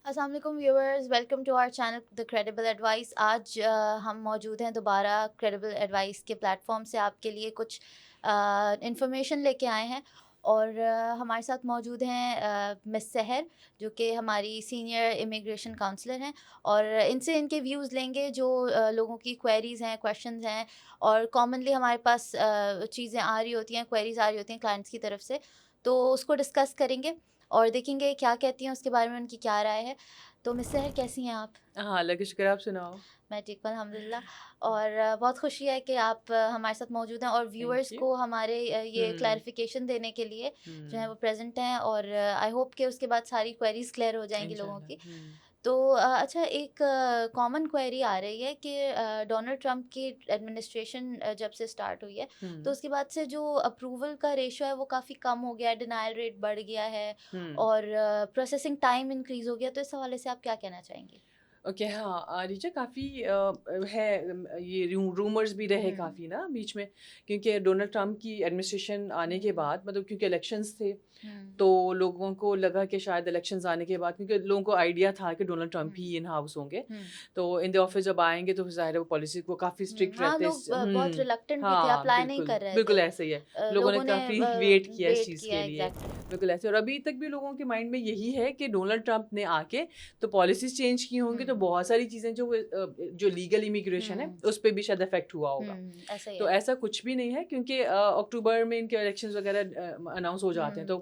अस्सलाम वालेकुम viewers, welcome to our channel the credible advice. आज हम मौजूद हैं दोबारा क्रेडिबल एडवाइस के प्लेटफॉर्म से आपके लिए कुछ इंफॉर्मेशन लेके आए हैं। और हमारे साथ मौजूद हैं मिस सहर, जो कि हमारी सीनियर इमिग्रेशन काउंसलर हैं, और इनसे इनके व्यूज़ लेंगे जो लोगों की क्वेरीज़ हैं, क्वेश्चंस हैं। और कॉमनली हमारे पास चीज़ें आ रही होती हैं, क्वेरीज़ आ रही होती हैं क्लाइंट्स की तरफ से, तो उसको डिस्कस करेंगे और देखेंगे क्या कहती हैं, उसके बारे में उनकी क्या राय है। तो मिस सहर, कैसी हैं आप? हाँ, अल्लाह का शुक्र है, आप सुनाओ? मैं ठीक हूँ अल्हम्दुलिल्लाह। और बहुत खुशी है कि आप हमारे साथ मौजूद हैं और थैंक व्यूअर्स यू। को हमारे ये हुँ, क्लैरिफिकेशन देने के लिए जो है हुँ, वो प्रेजेंट हैं। और आई होप कि उसके बाद सारी क्वेरीज क्लियर हो जाएंगी लोगों इंशाल्लाह। की। हुँ, तो अच्छा, एक कॉमन क्वेरी आ रही है कि डोनाल्ड ट्रंप की एडमिनिस्ट्रेशन जब से स्टार्ट हुई है, तो हुँ, उसके बाद से जो अप्रूवल का रेशो है वो काफ़ी कम हो गया है, डिनायल रेट बढ़ गया है हुँ। और प्रोसेसिंग टाइम इंक्रीज हो गया। तो इस हवाले से आप क्या कहना चाहेंगे? ओके, हाँ, रीचा काफ़ी है, ये रूमर्स भी रहे हम्म। काफ़ी ना बीच में, क्योंकि डोनाल्ड ट्रंप की एडमिनिस्ट्रेशन आने के हम्म। बाद मतलब क्योंकि इलेक्शंस थे, हम्म। तो लोगों को लगा कि शायद इलेक्शंस आने के बाद, क्योंकि लोगों को आइडिया था कि Donald Trump hmm, he in house होंगे, हुँ, तो इन द ऑफिस जब आएँगे तो ज़ाहिर है वो पॉलिसी वो काफ़ी स्ट्रिक्ट हाँ, रहते लोग बहुत हुँ, रिलक्टेंट भी थे, हाँ, अप्लाई नहीं बिल्कुल, कर रहे थे। बिल्कुल ऐसे ही है। लोगों ने लोगों ने काफ़ी वेट किया इस वेट चीज़ किया के लिए, एग्ज़ैक्टली। बिल्कुल ऐसे। और अभी तक भी लोगों के माइंड में यही है कि डोनाल्ड ट्रंप ने आके तो पॉलिसीज़ चेंज की होंगी, तो हुँ, बहुत सारी चीज़ें जो लीगल इमिग्रेशन है, हुँ, उस पे भी शायद इफ़ेक्ट हुआ होगा। ऐसा ही तो है। ऐसा कुछ भी नहीं है, क्योंकि अक्टूबर में इनके इलेक्शंस वगैरह अनाउंस हो जाते हैं, हुँ, तो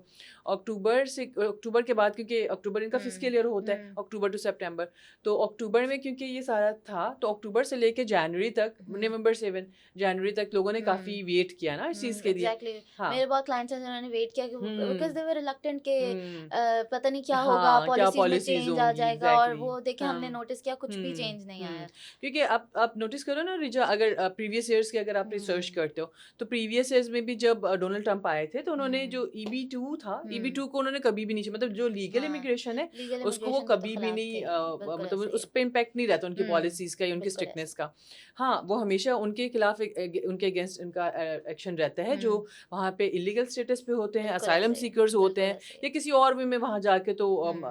अक्टूबर के बाद, क्योंकि अक्टूबर इनका हुँ, फिस्कल ईयर होता है, हुँ, अक्टूबर टू सितंबर, तो अक्टूबर में क्योंकि ये सारा था, तो अक्टूबर से लेके जनवरी तक, हुँ, नवंबर 7 जनवरी तक लोगों ने हुँ। काफ़ी वेट किया ना इस चीज़ के लिए। एग्ज़ैक्टली। हाँ। मेरे बहुत क्लाइंट्स हैं जिन्होंने वेट किया कि वो because hmm, they were reluctant कि हुँ। पता नहीं क्या होगा, हाँ, क्या पॉलिसीज़ में पॉलिसीज़ चेंज आ होंगी जाएगा, और एग्ज़ैक्टली। वो देखें हमने हाँ। नोटिस किया कुछ भी हुँ, चेंज नहीं हुँ। आया। क्योंकि आप नोटिस करो ना रिचा, अगर प्रीवियस ईयर्स की अगर आप रिसर्च हुँ, करते हो, तो प्रीवियस ईयर्स में भी जब डोनाल्ड ट्रंप आए थे, तो उन्होंने हुँ, जो ईबी-2 था, हुँ, ईबी-2 को उन्होंने कभी भी नहीं, मतलब जो लीगल हाँ, इमिग्रेशन है, लीगल उसको वो इमिग्रेशन के तो कभी भी खिलाफ थे। नहीं बिल्कुल मतलब ऐसा ही उस है। पे इम्पैक्ट नहीं रहता उनकी हुँ, पॉलिसीज़ का या उनकी बिल्कुल ऐसा स्ट्रिक्टनेस ही। का। हाँ, वो हमेशा उनके खिलाफ उनके अगेंस्ट उनका एक्शन रहता है, जो हुँ, वहाँ पे इल्लीगल स्टेटस पे होते हैं, बिल्कुल असाइलम ऐसा ही है, सीकर्स होते बिल्कुल हैं, ऐसा ही या है। किसी और वे में वहाँ जाके तो हुँ,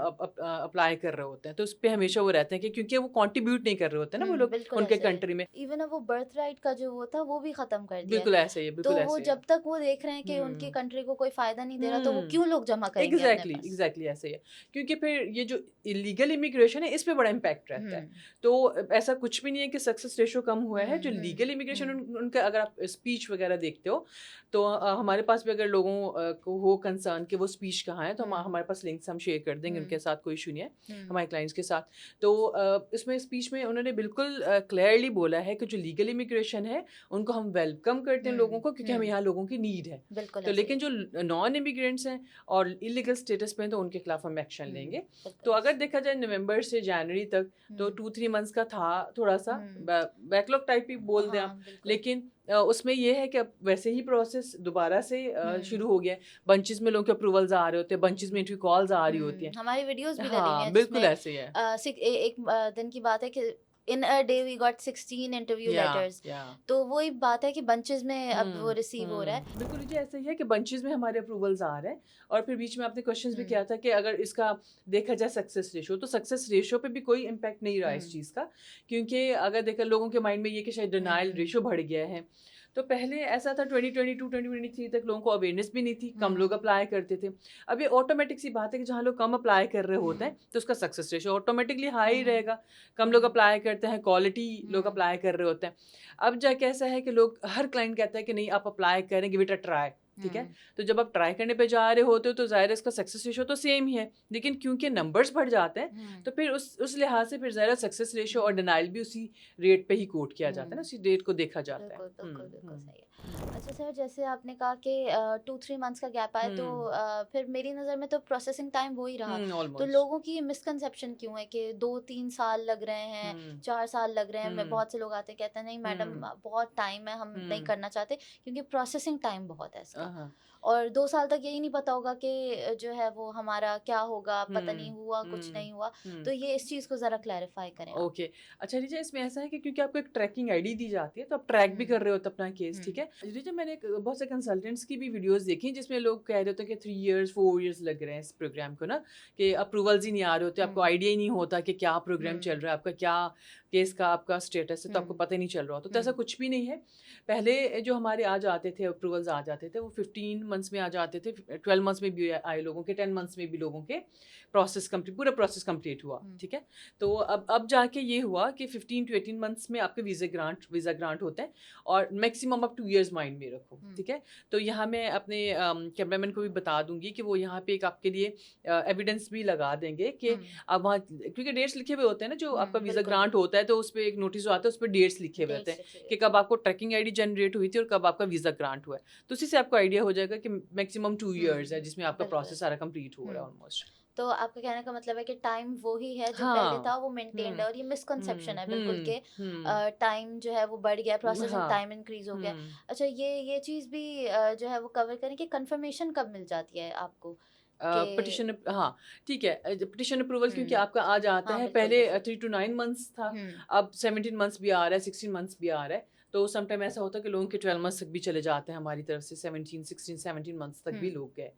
अप्लाई कर रहे होते हैं, तो उस पे हमेशा हुँ, वो रहते हैं कि क्योंकि वो कंट्रीब्यूट नहीं कर रहे होते हैं ना वो लोग बिल्कुल उनके ऐसा ही है। कंट्री में। इवन अब वो बर्थ राइट का जो वो था वो भी ख़त्म कर दिया है। बिल्कुल ऐसे ही है, तो बिल्कुल वो ऐसे ही है। जब तक वो देख रहे हैं कि उनकी हुँ। कंट्री को कोई फ़ायदा नहीं दे रहा, तो वो हुँ। क्यों लोग जमा करेंगे अपने एग्ज़ैक्टली, पास? एग्ज़ैक्टली ऐसे ही है। क्योंकि फिर ये जो इल्लीगल इमिग्रेशन है, इस पे बड़ा इम्पैक्ट रहता है। हुँ, तो ऐसा कुछ भी नहीं है कि सक्सेस रेशियो कम हुआ है, जो लीगल इमिग्रेशन हुँ, उनका अगर आप स्पीच वगैरह देखते हो, तो हमारे पास भी अगर लोगों को हो कंसर्न कि वो स्पीच कहाँ है, तो हुँ, हमारे पास लिंक्स हम शेयर कर देंगे, हुँ, उनके साथ कोई इश्यू नहीं है, हुँ, हमारे क्लाइंट्स के साथ। तो इसमें स्पीच में उन्होंने बिल्कुल क्लियरली बोला है कि जो लीगल इमिग्रेशन है, उनको हम वेलकम करते हैं लोगों को, क्योंकि हमें हुँ, यहाँ लोगों की नीड है। बिल्कुल तो ऐसा ही लेकिन है। जो नॉन इमिग्रेंट्स हैं और इल्लीगल स्टेटस पे हैं, तो उनके खिलाफ हम एक्शन हुँ, लेंगे। तो बिल्कुल अगर ऐसा ही देखा जाए नवंबर से जनवरी तक, तो है। 2-3 मंथ्स का था थोड़ा-सा हुँ, बैकलॉग टाइप ही बोल दें हाँ, आप। बिल्कुल। लेकिन उसमें ये है कि अब वैसे ही प्रोसेस दोबारा से हुँ, शुरू हो गया है। बंचेज़ में लोगों के अप्रूवल्स आ रहे होते हैं, बंचेज़ में इंटरव्यू कॉल्स आ रही होती हैं। हमारी वीडियोज़ भी डली हुई हाँ, हैं बिल्कुल जिसमें ऐसे ही है। एक दिन की बात है कि in a day we got 16 interview या लेटर्स। या तो वही बात है कि बंचेज़ में अब वो हुँ, रिसीव हो रहा है। बिल्कुल जी ऐसा ही है कि बंचेज़ में हमारे अप्रूवल्स आ रहे हैं। और फिर बीच में आपने क्वेश्चंस भी हुँ, किया था कि अगर इसका देखा जाए सक्सेस रेशियो, तो सक्सेस रेशियो पे भी कोई इम्पैक्ट नहीं रहा है इस हुँ, चीज़ का। क्योंकि अगर देखा लोगों के माइंड में ये कि शायद डिनायल हुँ, रेशियो बढ़ गया है। तो पहले ऐसा था 2022-2023 तक लोगों को अवेयरनेस भी नहीं थी, कम लोग हुँ, अप्लाई करते थे। अब ये ऑटोमेटिक सी बात है कि जहाँ लोग कम अप्लाई कर रहे होते हैं, तो उसका सक्सेस रेशियो ऑटोमेटिकली हाई हुँ, रहेगा। कम लोग हुँ, अप्लाई करते हैं, क्वालिटी लोग हुँ, अप्लाई कर रहे होते हैं। अब जाके ऐसा है कि लोग, हर क्लाइंट कहता है कि नहीं आप अप्लाई करें, गिव इट अ ट्राई, ठीक है? हुँ, तो जब आप ट्राई करने पे जा रहे होते हो, तो ज़ाहिर है इसका सक्सेस रेशियो तो सेम ही है। लेकिन क्योंकि नंबर्स बढ़ जाते हैं, हुँ, तो फिर उस लिहाज से फिर ज़ाहिर है सक्सेस रेशियो और हुँ, डिनायल भी उसी रेट पे ही कोट किया जाता है ना, हुँ। उसी रेट को देखा जाता है। बिल्कुल, बिल्कुल, हुँ, बिल्कुल हुँ, सही है। हुँ, अच्छा सर, जैसे आपने कहा कि 2-3 मंथ्स का गैप आया, तो हुँ, फिर मेरी नज़र में तो प्रोसेसिंग टाइम वो ही रहा। तो ऑलमोस्ट। लोगों की मिसकंसेप्शन क्यों है कि 2-3 साल लग रहे हैं, हुँ, 4 साल लग रहे हैं? मैं हुँ, बहुत से लोग आते हैं कहते हैं नहीं मैडम हुँ, बहुत टाइम है, हम नहीं हुँ। करना चाहते क्योंकि प्रोसेसिंग टाइम बहुत है हाँ। और 2 साल तक यही नहीं पता होगा कि जो है वो हमारा क्या होगा, पता नहीं हुँ, हुआ, कुछ हुँ, नहीं हुआ। हुँ। तो ये इस चीज़ को ज़रा क्लैरिफ़ाई करें आप। ओके। अच्छा रिचा, इसमें ऐसा है कि क्योंकि आपको एक ट्रैकिंग आईडी दी जाती है, तो आप ट्रैक भी हुँ, कर रहे होते अपना केस, हुँ, ठीक है? रिचा, मैंने एक बहुत से कंसल्टेंट्स की भी वीडियोज़ देखी जिसमें लोग कह रहे होते हैं कि 3 इयर्स 4 इयर्स लग रहे हैं इस प्रोग्राम को ना, कि अप्रूवल्स ही नहीं आ रहे होते, आपको हुँ, आइडिया ही नहीं होता कि क्या प्रोग्राम चल हुँ, रहा है, आपका क्या केस का आपका स्टेटस है, तो आपको हुँ, पता ही नहीं चल रहा होता। तो ऐसा हुँ, कुछ भी नहीं है। पहले जो हमारे आ जाते थे, अप्रूवल्स आ जाते थे, वो 15 मंथ्स में आ जाते थे, 12 मंथ्स में भी आए लोगों के, 10 मंथ्स में भी लोगों के पूरा प्रोसेस कंप्लीट हुआ, हुँ, ठीक है? तो अब जाके ये हुआ कि 15 टू 18 मंथ्स में आपके वीज़ा ग्रांट होता है, और मैक्सिमम आप 2 इयर्स माइंड में रखो, हुँ, ठीक है? तो यहाँ मैं अपने कैमरामैन को भी बता दूँगी कि वो यहाँ पे एक आपके लिए एविडेंस भी लगा देंगे कि हुँ, आप वहाँ, क्योंकि डेट्स लिखे हुए होते हैं ना, जो आपका वीज़ा बिल्कुल, ग्रांट होता है तो उसपे एक नोटिस जो आता है, उसपे डेट्स लिखे हुए होते डेट्स हैं लिखी हुई कि होती कब हैं। आपको ट्रैकिंग आईडी जनरेट हुई थी और कब आपका वीज़ा ग्रांट हुआ है। तो उसी से आपको आइडिया हो जाएगा कि मैक्सिमम 2 इयर्स है जिसमें आपका बिल्कुल। प्रोसेस सारा कंप्लीट हो रहा है हुँ। ऑलमोस्ट। तो आपका कहने का मतलब है कि टाइम वो ही है जो पहले हाँ। था, वो मेंटेन्ड हुँ, है, और ये मिसकंसेप्शन हुँ, है बिल्कुल हुँ, कि हुँ। टाइम जो है वो बढ़ गया, प्रोसेसिंग हाँ। टाइम इंक्रीज़ हो गया। हुँ। अच्छा, ये चीज़ भी जो है वो कवर करें कि कन्फर्मेशन कब मिल जाती है आपको कि पिटिशन, हाँ, ठीक है। पिटिशन अप्रूवल क्योंकि हुँ, आपका आ जाता हाँ, है, बिल्कुल, पहले बिल्कुल। 3 टू 9 मंथ्स था, हुँ, अब 17 मंथ्स भी आ रहा है, 16 मंथ्स भी आ रहा है। तो समटाइम ऐसा होता है कि लोगों के 12 मंथ्स तक भी चले जाते हैं हमारी तरफ से, 17, 16, 17 मंथ्स तक भी हुँ, लोग गए।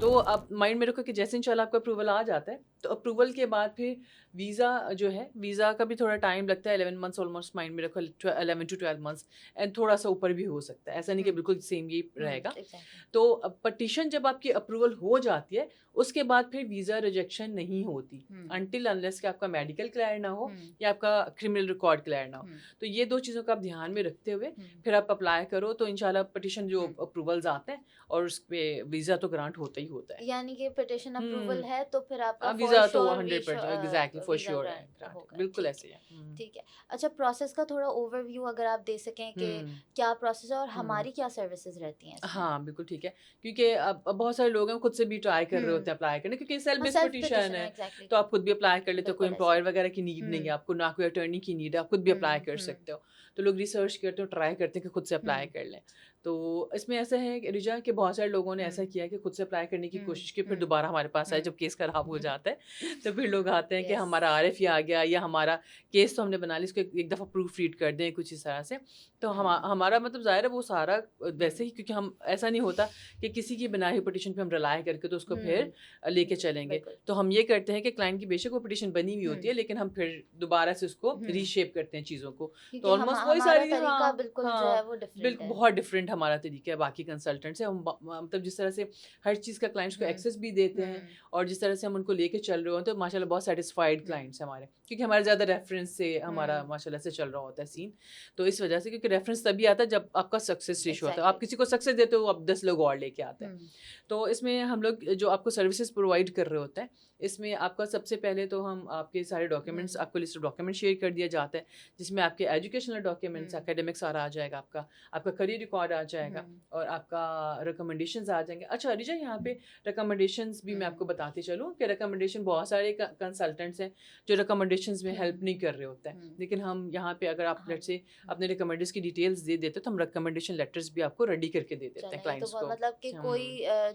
तो आप माइंड में रखो कि जैसे इंशाल्लाह आपका अप्रूवल आ जाता है, तो अप्रूवल के बाद फिर वीज़ा जो है, वीज़ा का भी थोड़ा टाइम लगता है, 11 मंथ्स ऑलमोस्ट माइंड में रखो, 11 टू 12 मंथ्स, एंड थोड़ा-सा ऊपर भी हो सकता है। ऐसा नहीं कि हुँ, बिल्कुल सेम यही हुँ, रहेगा। एग्ज़ैक्टली। तो पटिशन जब आपकी अप्रूवल हो जाती है, उसके बाद फिर वीज़ा रिजेक्शन नहीं होती, हुँ, अनटिल अनलेस कि आपका मेडिकल क्लियर ना हो हुँ, या आपका क्रिमिनल रिकॉर्ड क्लियर ना हो। हुँ, तो ये 2 चीज़ों को आप ध्यान में रखते हुए हुँ, फिर आप अप्लाई करो, तो इंशाल्लाह पटिशन जो हुँ। अप्रूवल्स आते हैं, और उसपे वीज़ा तो ग्रांट होता ही होता है। यानी कि पिटिशन अप्रूवल हुँ। है तो फिर आपका फॉर वीज़ा तो sure 100% exactly for visa sure है, ग्रांट ग्रांट होगा, बिल्कुल ठीक है। ऐसे ही है। हुँ। ठीक है। अच्छा, प्रोसेस का थोड़ा ओवरव्यू अगर आप दे सकें कि हुँ, क्या प्रोसेस है और हुँ। हमारी क्या सर्विसेज़ रहती हैं इसमें? हाँ, बिल्कुल ठीक है। क्योंकि अब बहुत सारे लोग हैं खुद से भी ट्राई कर रहे होते हुँ। हैं अप्लाई करने, क्योंकि सेल्फ हाँ, बेस्ड सेल्फ पिटीशन पिटिशन है, है, एग्ज़ैक्टली। तो आप खुद भी अप्लाई कर लेते हो, कोई बिल्कुल ऐसे ही। एम्प्लॉयर वगैरह की नीड नहीं है हुँ, आपको, ना कोई अटॉर्नी की नीड है, आप खुद भी अप्लाई हुँ, कर हुँ, सकते हो। तो लोग रिसर्च करते हो, ट्राई करते हैं कि खुद से अप्लाई हुँ, कर लें। तो इसमें ऐसा है कि रिजा, कि बहुत सारे लोगों ने हुँ, ऐसा किया कि खुद से अप्लाई करने की हुँ, कोशिश की, फिर हुँ, दोबारा हमारे पास आए हुँ। जब केस खराब हो जाता है, तो फिर लोग आते हैं कि यस। हमारा आरएफ ही आ गया, या हमारा केस तो हमने बना लिया, इसको एक दफ़ा प्रूफ रीड कर दें, कुछ इस तरह से। तो हुँ, हमारा मतलब ज़ाहिर है वो सारा वैसे हुँ, ही, क्योंकि हम ऐसा नहीं होता कि किसी की बनाई हुई पिटीशन पे हम रिलाई करके तो उसको फिर हुँ, लेके चलेंगे। बिल्कुल। तो हम ये करते हैं कि क्लाइंट की बेशक वो पिटीशन बनी हुई हुँ, होती है, लेकिन हम फिर दोबारा से उसको हुँ। रीशेप करते हैं चीज़ों को। तो क्योंकि ऑलमोस्ट वही हमारा सारी, तरीका हाँ, बिल्कुल जो है हाँ, वो डिफरेंट है। बहुत डिफरेंट हमारा तरीका है बाकी कंसल्टेंट से। हम मतलब जिस तरह से हर चीज़ का क्लाइंट्स को हुँ, एक्सेस भी देते हैं, हुँ, और जिस तरह से हम उनको लेके चल रहे होते हैं, तो माशाल्लाह बहुत सैटिस्फाइड हुँ, क्लाइंट्स हैं हमारे, क्योंकि हमारा ज़्यादा रेफरेंस से हमारा हुँ, माशाल्लाह से चल रहा होता है सीन। तो इस वजह से, क्योंकि रेफरेंस तभी आता है जब आपका सक्सेस रेशियो आता है। आप एग्ज़ैक्टली। किसी को सक्सेस देते हो, आप 10 लोग और लेके आते हैं। हुँ, तो इसमें हम लोग जो आपको सर्विसेज प्रोवाइड कर रहे होते हैं, इसमें आपका सबसे पहले तो हम आपके सारे डॉक्यूमेंट्स, हुँ, आपको लिस्ट ऑफ डॉक्यूमेंट शेयर कर दिया जाता है, जिसमें आपके एजुकेशनल डॉक्यूमेंट्स, हुँ, एकेडमिक सारा आ जाएगा, आपका करियर रिकॉर्ड आ हुँ, जाएगा, और आपका रिकमेंडेशंस आ जाएंगे। अच्छा रिजा, यहाँ पे रिकमेंडेशंस भी मैं हुँ, आपको बताती चलूँ कि रिकमेंडेशन, बहुत सारे कंसल्टेंट्स हैं जो रिकमेंडेशंस में हेल्प हुँ, नहीं कर रहे होते हैं, हुँ, लेकिन हम यहाँ पे अगर आप लेट्स हम से हुँ, अपने रिकमेंडर्स की डिटेल्स दे देते, तो हम रिकमेंडेशन लेटर्स भी आपको रेडी करके दे देते हैं चलें, ये तो क्लाइंट्स बहुत को। मतलब कि हम कोई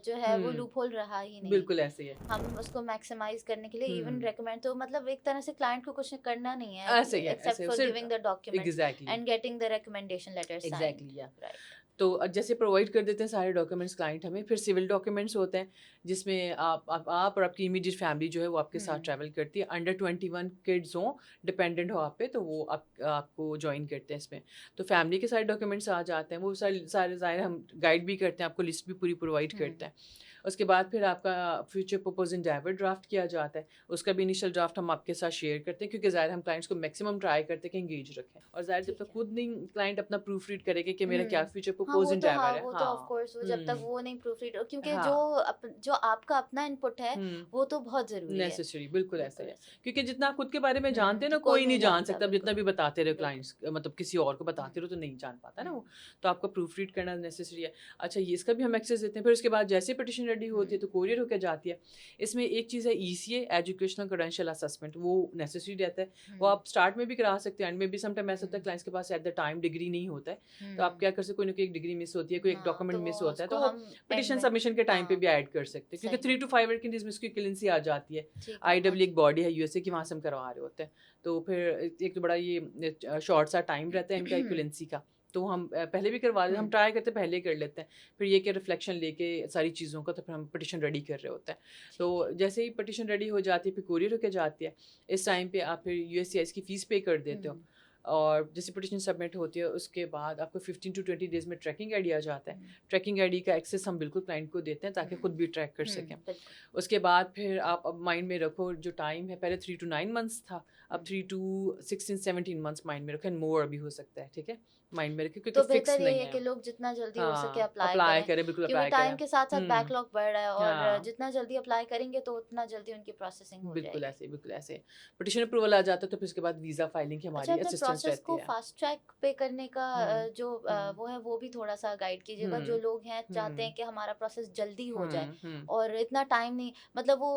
जो है वो हुँ, लूपहोल रहा ही नहीं। बिल्कुल ऐसे ही है। हम उसको मैक्सिमाइज़ करने के लिए इवन हुँ, रेकमेंड, तो मतलब एक तरह से क्लाइंट को कुछ करना नहीं है ऐसे एक्सेप्ट ही फॉर सिर्फ giving the documents exactly, and getting the recommendation letter signed. Exactly या राइट। तो जैसे प्रोवाइड कर देते हैं सारे डॉक्यूमेंट्स क्लाइंट हमें, फिर सिविल डॉक्यूमेंट्स होते हैं, जिसमें आप और आपकी इमीडिएट फैमिली जो है वो आपके साथ हुँ, ट्रैवल करती है। अंडर 21 किड्स हों, डिपेंडेंट हो आप पे, तो वो आपको जॉइन करते हैं इसमें। तो फैमिली के सारे डॉक्यूमेंट्स आ जाते हैं, वो सारे सारे ज़ाहिर हम गाइड भी करते हैं, आपको लिस्ट भी पूरी प्रोवाइड हुँ, करते हैं। उसके बाद फिर आपका फ्यूचर प्रपोज एंडेवर ड्राफ्ट किया जाता है, उसका भी इनिशियल ड्राफ्ट हम आपके साथ शेयर करते हैं, क्योंकि ज़ाहिर हम क्लाइंट्स को मैक्सिमम ट्राई करते हैं कि एंगेज रखें, और ज़ाहिर जब ठीक तक है। खुद नहीं क्लाइंट अपना प्रूफ रीड करेगा कि मेरा क्या हुँ। फ्यूचर हाँ, प्रपोज हाँ, एंडेवर है, वो तो ऑफ़ हाँ, कोर्स, वो जब तक हुँ, वो नहीं प्रूफ रीड, क्योंकि हाँ, जो आपका अपना इनपुट है, हुँ, वो तो बहुत ज़रूरी है। नेसेसरी बिल्कुल ऐसा बिल्कुल ही है। ऐसे। क्योंकि जितना आप खुद के बारे में जानते हैं ना, कोई कोई नहीं नहीं जान जानता, सकता, आप जितना बिल्कुल, भी बताते रहो बिल्कुल। क्लाइंट्स, मतलब किसी और को हुँ, बताते रहो तो नहीं जान पाता ना हुँ, वो। तो आपको प्रूफ रीड करना नेसेसरी है। अच्छा, ये इसका भी हम एक्सेस देते हैं। फिर उसके बाद जैसे पिटीशन रेडी होती है तो कोरियर होकर जाती है। इसमें एक चीज़ है ECA, एजुकेशनल क्रेडेंशियल असेसमेंट, वो नेसेसरी रहता है। वो आप स्टार्ट में भी करा सकते हैं, एंड में भी समटाइम ऐसा होता है क्लाइंट्स के पास एट द टाइम डिग्री नहीं होता है, तो आप क्या कर सकते, कोई ना कोई एक डिग्री मिस होती है, कोई एक हाँ, डॉक्यूमेंट तो मिस वो होता है, उसको तो वो हम एंड पिटिशन में सबमिशन के टाइम पे हाँ भी ऐड कर सकते हैं, क्योंकि सही 3 to 5 वर्किंग डेज में उसकी इक्विवेलेंसी आ जाती है। ठीक है IEEE एक अच्छा बॉडी है यूएसए की, वहाँ से हम करवा रहे होते हैं, तो फिर एक तो बड़ा ये शॉर्ट सा टाइम रहता है इनका इक्विवेलेंसी का, तो हम पहले भी करवा लेते हैं, हम ट्राई करते हैं पहले कर लेते हैं, फिर ये कि रिफ्लेक्शन लेके सारी चीज़ों का, तो फिर हम पटिशन रेडी कर रहे होते हैं। तो जैसे ही पटिशन रेडी हो जाती है फिर कोरियर होकर जाती है, इस टाइम पे आप फिर USCIS की फ़ीस पे कर देते हो, और जैसे पटिशन सबमिट होती है उसके बाद आपको 15 to 20 डेज़ में ट्रैकिंग आईडी आ जाता है। ट्रैकिंग आईडी का एक्सेस हम बिल्कुल क्लाइंट को देते हैं ताकि खुद भी ट्रैक कर सकें। बिल्कुल उसके बाद फिर आप अब माइंड में रखो, जो टाइम है पहले 3 to 9 मंथ्स था, अब 3 to 16-17 मंथ्स माइंड में रखो, एंड मोर अभी हो सकता है, ठीक है, माइंड में रखो, क्योंकि तो फिक्स बेहतर यही नहीं है है। कि लोग जितना जल्दी हो सके हाँ, अप्लाई अप्लाई करें करें, बिल्कुल क्योंकि अप्लाई टाइम करें। के साथ साथ हुँ, बैकलॉग बढ़ रहा है और हाँ। जितना जल्दी अप्लाई करेंगे तो उतना जल्दी उनकी प्रोसेसिंग हो बिल्कुल जाएगी। ऐसे, बिल्कुल ऐसे। पिटीशन अप्रूवल आ जाता है तो फिर उसके बाद वीज़ा फाइलिंग की अच्छा हमारी अपने असिस्टेंस प्रोसेस रहती को है। फास्ट ट्रैक पे करने का हुँ, हुँ, वो है वो भी थोड़ा सा गाइड कीजिएगा। जो हुँ, लोग हैं चाहते हैं हुँ, कि हमारा प्रोसेस जल्दी हो जाए हुँ, हुँ, और इतना टाइम नहीं मतलब वो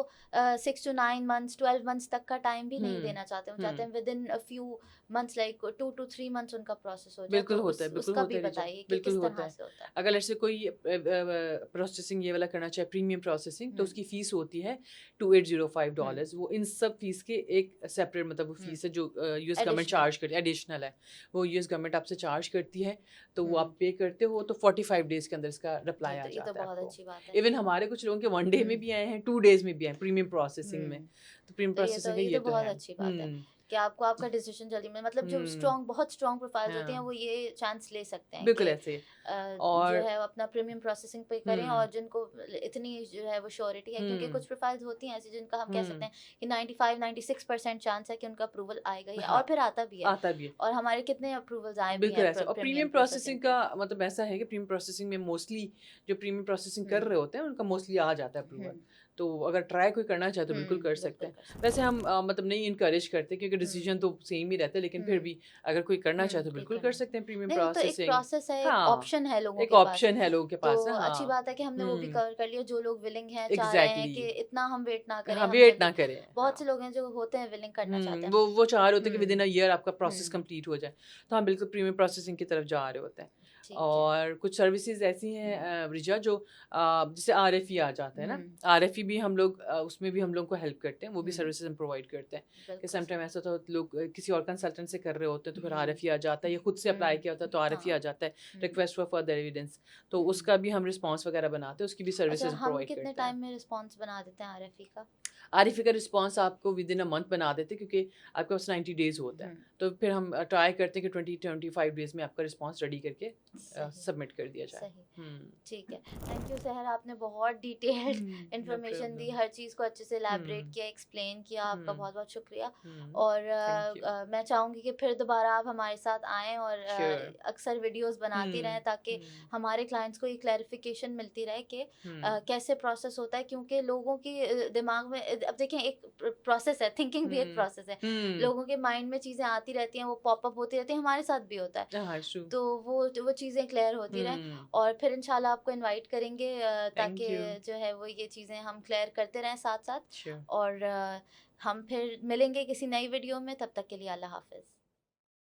6 to 9 months 12 months तक का टाइम भी नहीं हुँ, देना चाहते। वो चाहते हुँ। हैं with in a few months like 2 to 3 months उनका प्रोसेस हो जाए। बिल्कुल तो होता है, बिल्कुल उसका होता भी है रिचा, बताइए कि बिल्कुल किस होता तरह है। से होता है। अगर ऐसे कोई प्रोसेसिंग ये वाला करना चाहे, प्रीमियम प्रोसेसिंग, तो हम्म उसकी फ़ीस होती है $2805। हम्म वो इन सब फ़ीस के एक सेपरेट, मतलब वो हम्म फ़ीस है जो यूएस गवर्नमेंट एडिशनल चार्ज करती है, एडिशनल है। वो यूएस गवर्नमेंट आपसे चार्ज करती है, तो वो हम्म आप पे करते हो, तो 45 डेज़ के अंदर इसका रिप्लाई आ ये तो जाता है बहुत आपको। अच्छी बात है। इवन हमारे कुछ लोगों के 1 डे में हम्म भी आए हैं, 2 डेज़ में भी आए हैं प्रीमियम प्रोसेसिंग में। हम्म तो प्रीमियम तो प्रोसेसिंग का ये ये तो तो बहुत है। अच्छी बात है हुँ, कि आपको आपका डिसीजन जल्दी में मतलब जो हुँ, बहुत स्ट्रॉन्ग प्रोफाइल्स होती हैं हाँ, वो ये चांस ले सकते हैं बिल्कुल कि ऐसे। जो और है वो अपना प्रीमियम प्रोसेसिंग पे करें हुँ, और जिनको इतनी जो है वो श्योरिटी है क्योंकि हुँ, कुछ प्रोफाइल्स होती हैं ऐसी जिनका हम कह सकते हुँ, हैं कि 95-96% चांस है कि उनका अप्रूवल आएगा ही और हाँ, फिर आता भी है। आता भी है। और हमारे कितने अप्रूवल्स आए भी बिल्कुल हैं ऐसा, और प्रीमियम प्रीमियम प्रोसेसिंग प्रोसेसिंग पे। का मतलब ऐसा है कि प्रीमियम प्रोसेसिंग में मोस्टली जो प्रीमियम प्रोसेसिंग कर हम्म रहे होते हैं उनका मोस्टली आ जाता है अप्रूवल। हम्म तो अगर ट्राई कोई करना चाहे तो बिल्कुल कर सकते बिल्कुल हैं। कर सकते वैसे हम मतलब नहीं इनकरेज करते, क्योंकि हम्म डिसीजन तो सेम ही रहता है, लेकिन फिर हम्म भी अगर कोई करना चाहे तो ये बिल्कुल कर करना सकते हैं प्रीमियम नहीं तो एक प्रोसेसिंग। प्रोसेस है एक हाँ, ऑप्शन है लोगों एक के पास। ऑप्शन है लोगों के तो पास ना, हाँ। अच्छी बात है कि हमने वो भी हुँ, कवर कर लिया जो लोग विलिंग हैं चाह रहे हैं एग्ज़ैक्टली। कि इतना हम वेट ना करें हाँ, हम वेट जल्दी। ना करें। बहुत हाँ। से लोग हैं जो होते हैं विलिंग करना चाहते हैं। वो चाह रहे होते हैं कि with in hmm a year आपका प्रोसेस हम्म कंप्लीट हो जाए, तो हम बिल्कुल प्रीमियम प्रोसेसिंग की तरफ जा रहे होते हैं। ठीक है। और कुछ सर्विसेज ऐसी हैं रिचा, जो जैसे RFE आ जाता है ना, हम्म RFE भी हम लोग उसमें भी हम लोग को हेल्प करते हैं, वो भी हम्म सर्विसेज हम प्रोवाइड करते हैं। कि बिल्कुल समटाइम सही। ऐसा तो लोग किसी और कंसल्टेंट से कर रहे होते हैं, तो फिर हम्म RFE आ जाता है, या खुद से अप्लाई किया होता है तो RFE आ हाँ जाता है, हम्म रिक्वेस्ट फॉर फर्दर एविडेंस, तो हम्म उसका भी हम रिस्पॉन्स वगैरह बनाते हैं, उसकी भी अच्छा सर्विसेज हम हम प्रोवाइड कितने करते हैं। टाइम में रिस्पॉन्स बना देते हैं आरएफई का? RFE का रिस्पॉन्स आपको विद इन अ मंथ बना देते हैं, क्योंकि आपके पास 90 डेज़ होता है। हम्म तो फिर हम ट्राई करते हैं कि 20-25 डेज़ में आपका रिस्पॉन्स रेडी करके सही सबमिट कर दिया जाए। सही हुँ। ठीक है। थैंक यू सहर आपने बहुत डिटेल्ड नो इन्फॉर्मेशन दी प्रॉब्लम। हर चीज़ को अच्छे से एलैबोरेट हुँ, किया एक्सप्लेन किया आपका हुँ, बहुत बहुत शुक्रिया। हुँ। और थैंक यू। मैं चाहूँगी कि फिर दोबारा आप हमारे साथ आएँ और श्योर। अक्सर वीडियोस बनाती हुँ, रहें ताकि हुँ, हमारे क्लाइंट्स को ये क्लैरिफिकेशन मिलती रहे कि हुँ, कैसे प्रोसेस होता है क्योंकि लोगों की दिमाग में अब देखें एक प्रोसेस है थिंकिंग भी एक हुँ, प्रोसेस है। हुँ। लोगों के माइंड में चीज़ें आती रहती हैं वो पॉपअप होती रहती हैं हमारे साथ भी होता है। हाँ, इट्स ट्रू। तो वो चीज़ें क्लियर होती रहें हुँ, और फिर इंशाल्लाह आपको इनवाइट करेंगे थैंक ताकि यू। जो है वो ये चीज़ें हम क्लियर करते रहें साथ साथ। श्योर। और हम फिर मिलेंगे किसी नई वीडियो में तब तक के लिए अल्लाह हाफिज़।